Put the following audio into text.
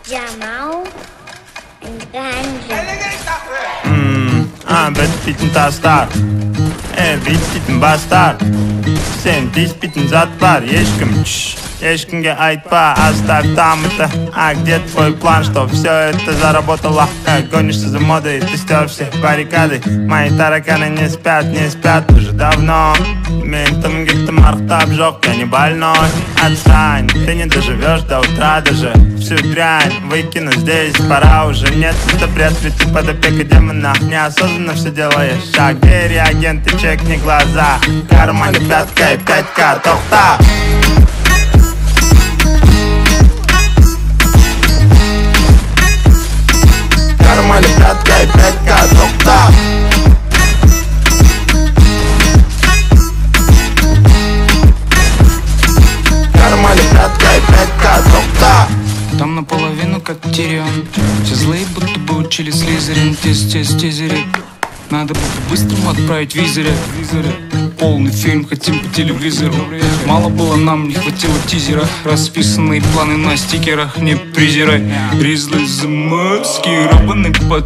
Jamal and Ganja. Bet bitin tastar bit bitin bastar. Sen dis bitin zat бар. Ешкімге айтпа, оставь там это. А где твой план, что все это заработало? Гонишься за модой, ты стер все баррикады. Мои тараканы не спят уже давно. Ментом где-то мартап жёг, я не больной. Отстань, ты не доживешь до утра даже. Всю дрянь выкину здесь, пора уже. Нет, это бред, ведь ты под опекой демона. Неосознанно все делаешь. Шаг, где реагенты, чекни глаза. В кармане пятка и 5К, тохта. В кармане пятка и 5К, тохта. В кармане пятка и 5К, тохта. Там наполовину как Тирион. Все злые будто бы учили Слизерин. Тизерит. Надо бы по-быстрому отправить визоры. Полный фильм хотим по телевизору. Мало было нам, не хватило тизера. Расписанные планы на стикерах, не презирай. Ризлый заморский, рабаный под